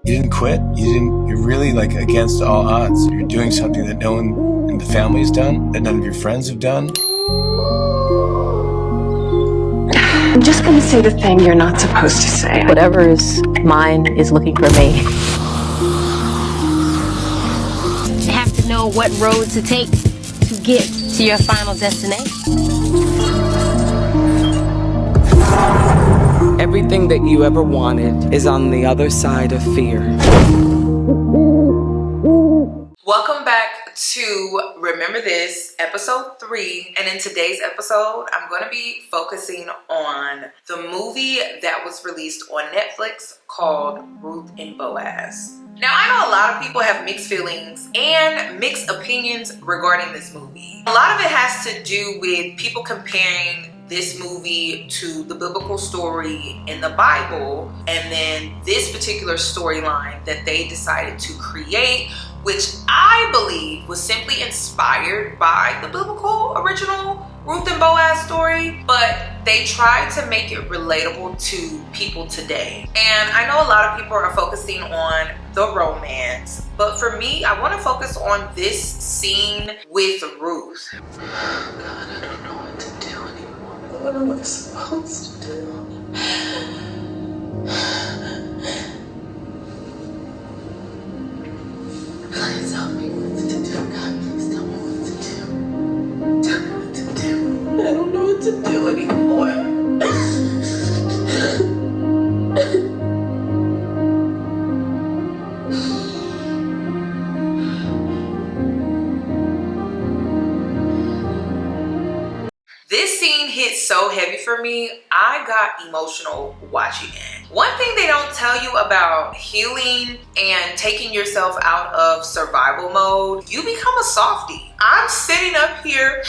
You didn't quit. You're really like against all odds. You're doing something that no one in the family's done, that none of your friends have done. I'm just gonna say the thing you're not supposed to say. Whatever is mine is looking for me. You have to know what road to take to get to your final destination. Everything that you ever wanted is on the other side of fear. Welcome back to Remember This, episode 3. And in today's episode, I'm going to be focusing on the movie that was released on Netflix called Ruth and Boaz. Now, I know a lot of people have mixed feelings and mixed opinions regarding this movie. A lot of it has to do with people comparing this movie to the biblical story in the Bible, and then this particular storyline that they decided to create, which I believe was simply inspired by the biblical original Ruth and Boaz story, but they tried to make it relatable to people today. And I know a lot of people are focusing on the romance, but for me, I want to focus on this scene with Ruth. God, I don't know what to do anymore. What am I supposed to do? Please help me what to do. God, please tell me what to do. Tell me what to do. I don't know what to do anymore. This scene hit so heavy for me, I got emotional watching it. One thing they don't tell you about healing and taking yourself out of survival mode, you become a softie. I'm sitting up here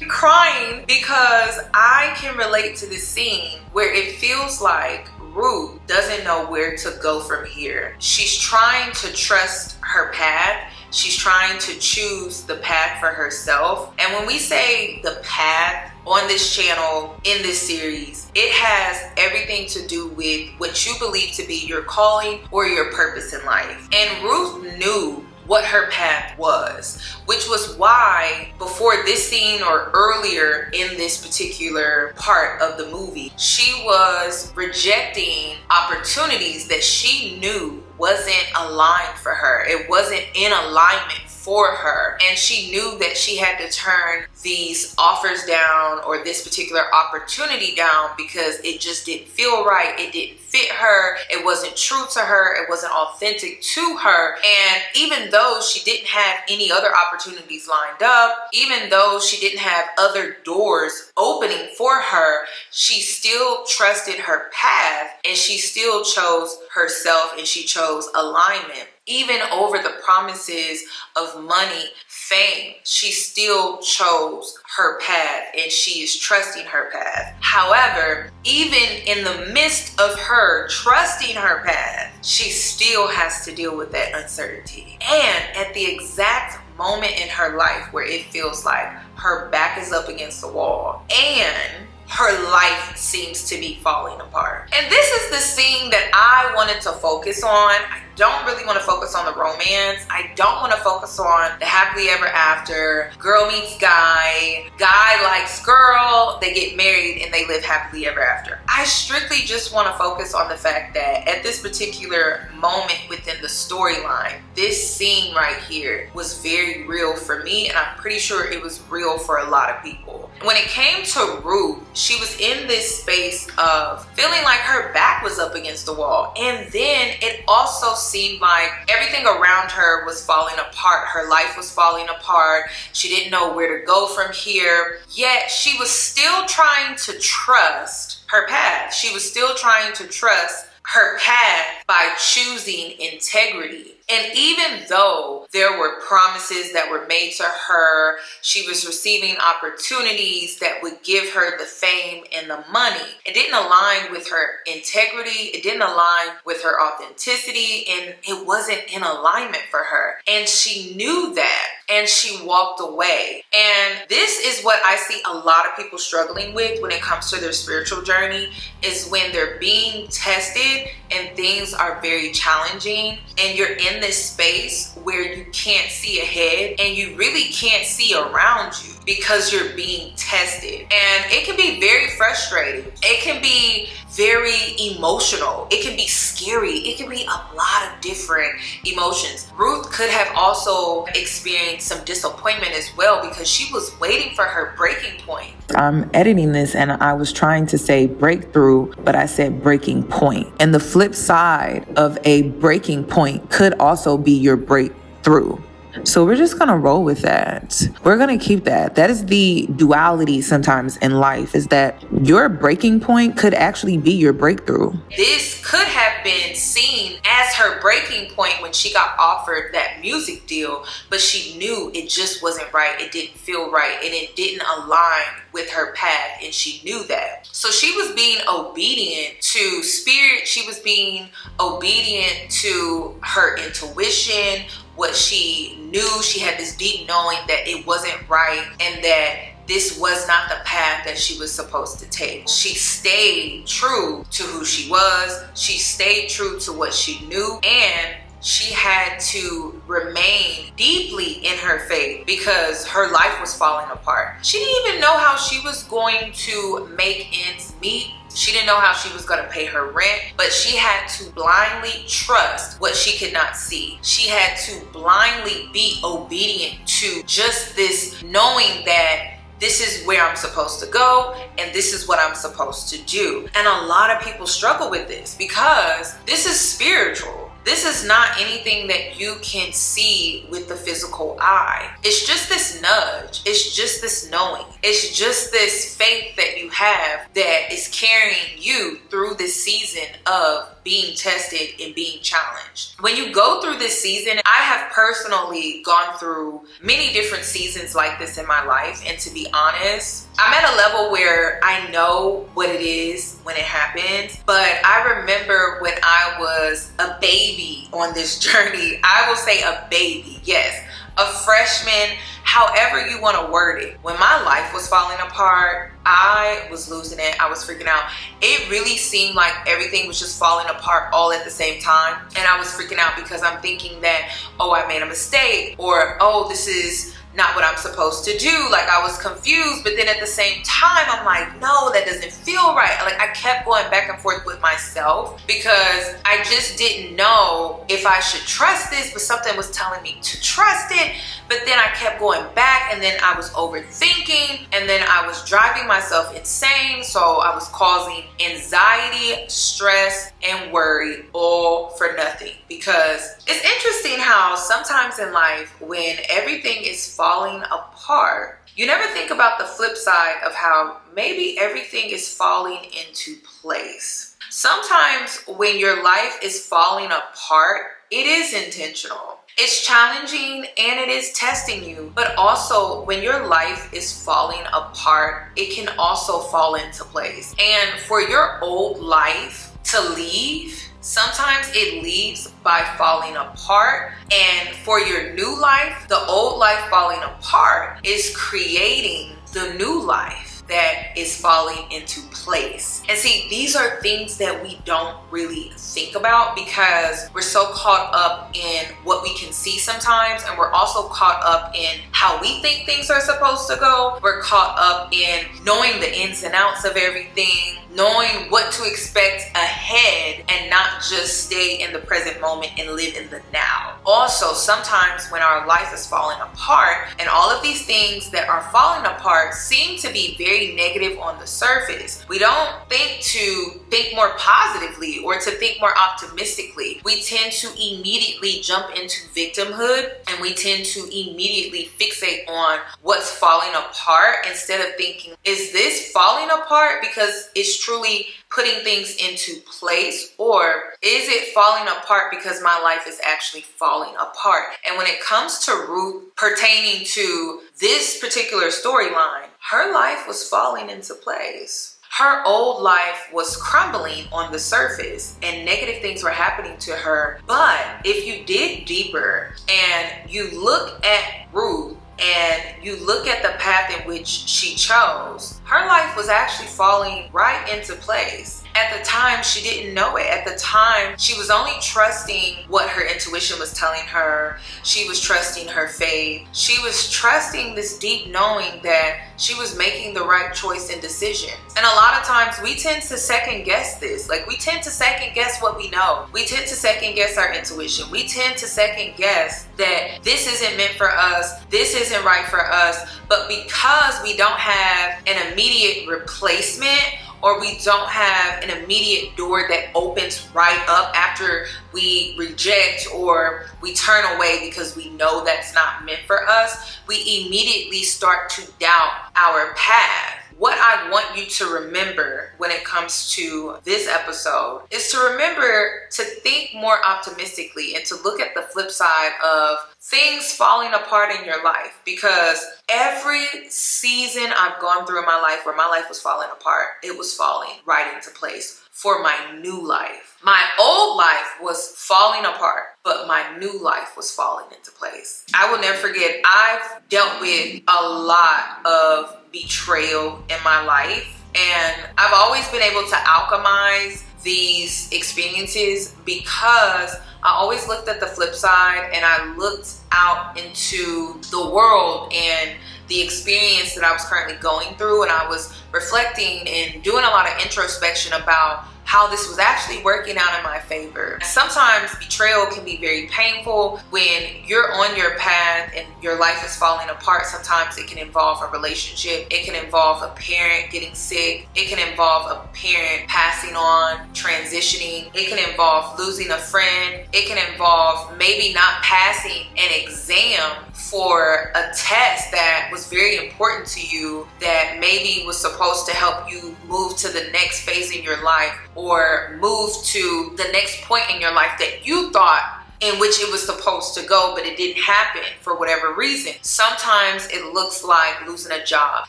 crying because I can relate to this scene where it feels like Ruth doesn't know where to go from here. She's trying to trust her path. She's trying to choose the path for herself. And when we say the path on this channel, in this series, it has everything to do with what you believe to be your calling or your purpose in life. And Ruth knew what her path was, which was why before this scene or earlier in this particular part of the movie, she was rejecting opportunities that she knew wasn't aligned for her. It wasn't in alignment for her. And she knew that she had to turn these offers down or this particular opportunity down because it just didn't feel right. It didn't fit her. It wasn't true to her. It wasn't authentic to her. And even though she didn't have any other opportunities lined up, even though she didn't have other doors opening for her, she still trusted her path and she still chose herself and she chose alignment. Even over the promises of money, fame, she still chose her path and she is trusting her path. However, even in the midst of her trusting her path, she still has to deal with that uncertainty. And at the exact moment in her life where it feels like her back is up against the wall and her life seems to be falling apart. And this is the scene that I wanted to focus on. I don't really want to focus on the romance. I don't want to focus on the happily ever after, girl meets guy, guy likes girl, they get married and they live happily ever after. I strictly just want to focus on the fact that at this particular moment within the storyline, this scene right here was very real for me, and I'm pretty sure it was real for a lot of people. When it came to Ruth, she was in this space of feeling like her back was up against the wall, and then it also seemed like everything around her was falling apart. Her life was falling apart. She didn't know where to go from here, yet she was still trying to trust her path. She was still trying to trust her path by choosing integrity. And even though there were promises that were made to her, she was receiving opportunities that would give her the fame and the money. It didn't align with her integrity. It didn't align with her authenticity, and it wasn't in alignment for her. And she knew that, and she walked away. And this is what I see a lot of people struggling with when it comes to their spiritual journey, is when they're being tested and things are very challenging, and you're in this space where you can't see ahead and you really can't see around you because you're being tested. And it can be very frustrating. It can be very emotional. It can be scary. It can be a lot of different emotions. Ruth could have also experienced some disappointment as well, because she was waiting for her breaking point. I'm editing this and I was trying to say breakthrough, but I said breaking point. And the flip side of a breaking point could also be your breakthrough. So we're just going to roll with that. We're going to keep that. That is the duality sometimes in life, is that your breaking point could actually be your breakthrough. This could have been seen as her breaking point when she got offered that music deal, but she knew it just wasn't right. It didn't feel right, and it didn't align with her path, and she knew that. So she was being obedient to spirit. She was being obedient to her intuition, what she knew. She had this deep knowing that it wasn't right and that this was not the path that she was supposed to take. She stayed true to who she was. She stayed true to what she knew, and she had to remain deeply in her faith because her life was falling apart. She didn't even know how she was going to make ends meet. She didn't know how she was going to pay her rent, but she had to blindly trust what she could not see. She had to blindly be obedient to just this knowing that this is where I'm supposed to go and this is what I'm supposed to do. And a lot of people struggle with this because this is spiritual. This is not anything that you can see with the physical eye. It's just this nudge. It's just this knowing. It's just this faith that you have that is carrying you through this season of being tested and being challenged. When you go through this season, I have personally gone through many different seasons like this in my life. And to be honest, I'm at a level where I know what it is when it happens. But I remember when I was a baby on this journey. I will say a baby, yes. A freshman, however you want to word it. When my life was falling apart, I was losing it. I was freaking out. It really seemed like everything was just falling apart all at the same time. And I was freaking out because I'm thinking that, oh, I made a mistake, or, oh, this is not what I'm supposed to do. Like, I was confused, but then at the same time, I'm like, no, that doesn't feel right. Like, I kept going back and forth with myself because I just didn't know if I should trust this, but something was telling me to trust it. But then I kept going back, and then I was overthinking, and then I was driving myself insane. So I was causing anxiety, stress, and worry all for nothing. Because it's interesting how sometimes in life, when everything is falling apart, you never think about the flip side of how maybe everything is falling into place. Sometimes when your life is falling apart, it is intentional. It's challenging and it is testing you. But also when your life is falling apart, it can also fall into place. And for your old life to leave, sometimes it leaves by falling apart. And for your new life, the old life falling apart is creating the new life that is falling into place. And see, these are things that we don't really think about because we're so caught up in what we can see sometimes, and we're also caught up in how we think things are supposed to go. We're caught up in knowing the ins and outs of everything, knowing what to expect ahead, and not just stay in the present moment and live in the now. Also, sometimes when our life is falling apart and all of these things that are falling apart seem to be very negative on the surface, we don't think to think more positively or to think more optimistically. We tend to immediately jump into victimhood, and we tend to immediately fixate on what's falling apart instead of thinking, is this falling apart because it's truly putting things into place, or is it falling apart because my life is actually falling apart? And when it comes to Ruth pertaining to this particular storyline, her life was falling into place. Her old life was crumbling on the surface and negative things were happening to her. But if you dig deeper and you look at Ruth and you look at the path in which she chose, her life was actually falling right into place. At the time, she didn't know it. At the time, she was only trusting what her intuition was telling her. She was trusting her faith. She was trusting this deep knowing that she was making the right choice and decision. And a lot of times we tend to second guess this. Like, we tend to second guess what we know. We tend to second guess our intuition. We tend to second guess that this isn't meant for us. This isn't right for us. But because we don't have an immediate replacement, or we don't have an immediate door that opens right up after we reject or we turn away because we know that's not meant for us, we immediately start to doubt our path. What I want you to remember when it comes to this episode is to remember to think more optimistically and to look at the flip side of things falling apart in your life, because every season I've gone through in my life where my life was falling apart, it was falling right into place for my new life. My old life was falling apart, but my new life was falling into place. I will never forget, I've dealt with a lot of betrayal in my life, and I've always been able to alchemize these experiences because I always looked at the flip side and I looked out into the world and the experience that I was currently going through, and I was reflecting and doing a lot of introspection about how this was actually working out in my favor. Sometimes betrayal can be very painful when you're on your path and your life is falling apart. Sometimes it can involve a relationship. It can involve a parent getting sick. It can involve a parent passing on, transitioning. It can involve losing a friend. It can involve maybe not passing an exam for a test that was very important to you, that maybe was supposed to help you move to the next phase in your life or move to the next point in your life that you thought in which it was supposed to go, but it didn't happen for whatever reason. Sometimes it looks like losing a job.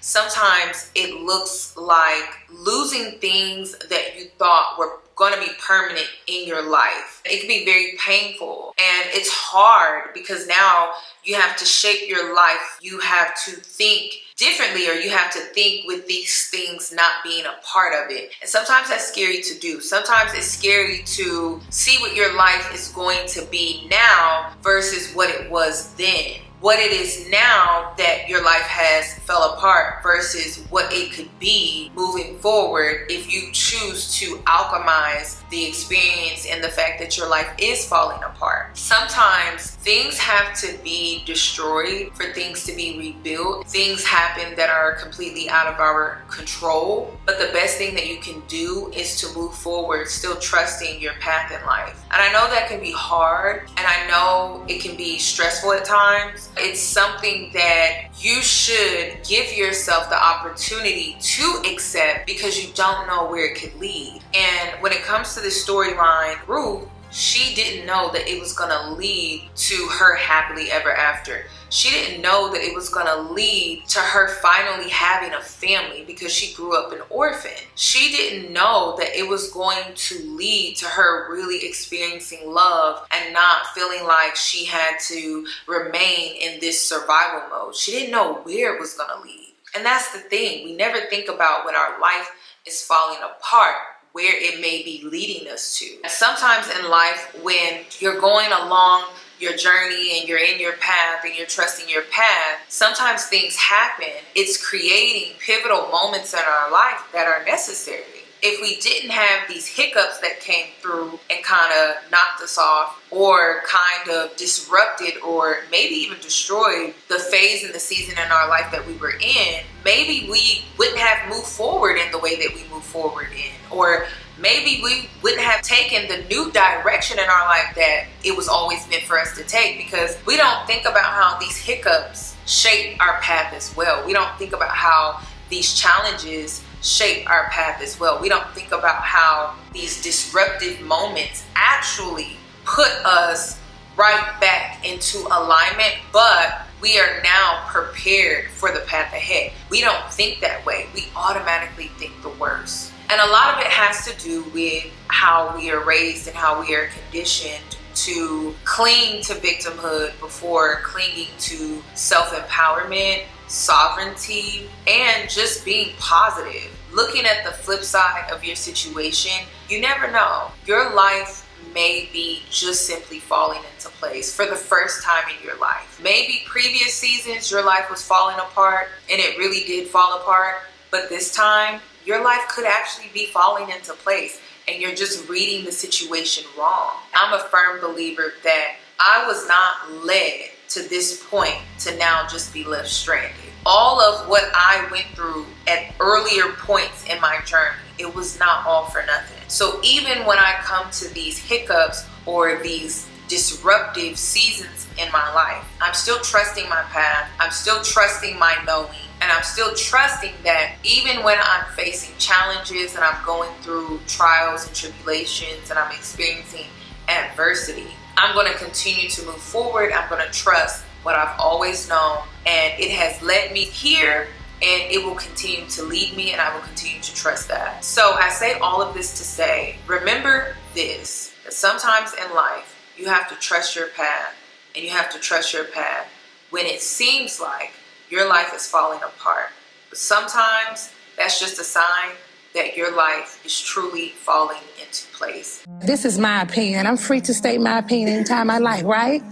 Sometimes it looks like losing things that you thought were going to be permanent in your life. It can be very painful, and it's hard because now you have to shape your life. You have to think differently, or you have to think with these things not being a part of it. And sometimes that's scary to do. Sometimes it's scary to see what your life is going to be now versus what it was then. What it is now that your life has fell apart versus what it could be moving forward if you choose to alchemize the experience and the fact that your life is falling apart. Sometimes things have to be destroyed for things to be rebuilt. Things happen that are completely out of our control, but the best thing that you can do is to move forward, still trusting your path in life. And I know that can be hard, and I know it can be stressful at times. It's something that you should give yourself the opportunity to accept because you don't know where it could lead. And when it comes to this storyline, Ruth, she didn't know that it was going to lead to her happily ever after. She didn't know that it was going to lead to her finally having a family because she grew up an orphan. She didn't know that it was going to lead to her really experiencing love and not feeling like she had to remain in this survival mode. She didn't know where it was going to lead. And that's the thing. We never think about when our life is falling apart, where it may be leading us to. Sometimes in life, when you're going along your journey and you're in your path and you're trusting your path, sometimes things happen. It's creating pivotal moments in our life that are necessary. If we didn't have these hiccups that came through and kind of knocked us off, or kind of disrupted or maybe even destroyed the phase and the season in our life that we were in, maybe we wouldn't have moved forward in the way that we move forward in, or maybe we wouldn't have taken the new direction in our life that it was always meant for us to take, because we don't think about how these hiccups shape our path as well. We don't think about how these challenges shape our path as well. We don't think about how these disruptive moments actually put us right back into alignment, but we are now prepared for the path ahead. We don't think that way. We automatically think the worst. And a lot of it has to do with how we are raised and how we are conditioned to cling to victimhood before clinging to self-empowerment, sovereignty, and just being positive. Looking at the flip side of your situation, you never know. Your life may be just simply falling into place for the first time in your life. Maybe previous seasons your life was falling apart and it really did fall apart, but this time your life could actually be falling into place and you're just reading the situation wrong. I'm a firm believer that I was not led to this point to now just be left stranded. All of what I went through at earlier points in my journey, it was not all for nothing. So even when I come to these hiccups or these disruptive seasons in my life, I'm still trusting my path. I'm still trusting my knowing. And I'm still trusting that even when I'm facing challenges and I'm going through trials and tribulations and I'm experiencing adversity, I'm going to continue to move forward. I'm going to trust what I've always known. And it has led me here and it will continue to lead me, and I will continue to trust that. So I say all of this to say, remember this, that sometimes in life you have to trust your path, and you have to trust your path when it seems like your life is falling apart. But sometimes that's just a sign that your life is truly falling into place. This is my opinion. I'm free to state my opinion anytime I like, right?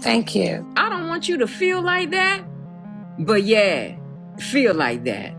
Thank you. I don't want you to feel like that, but yeah, feel like that.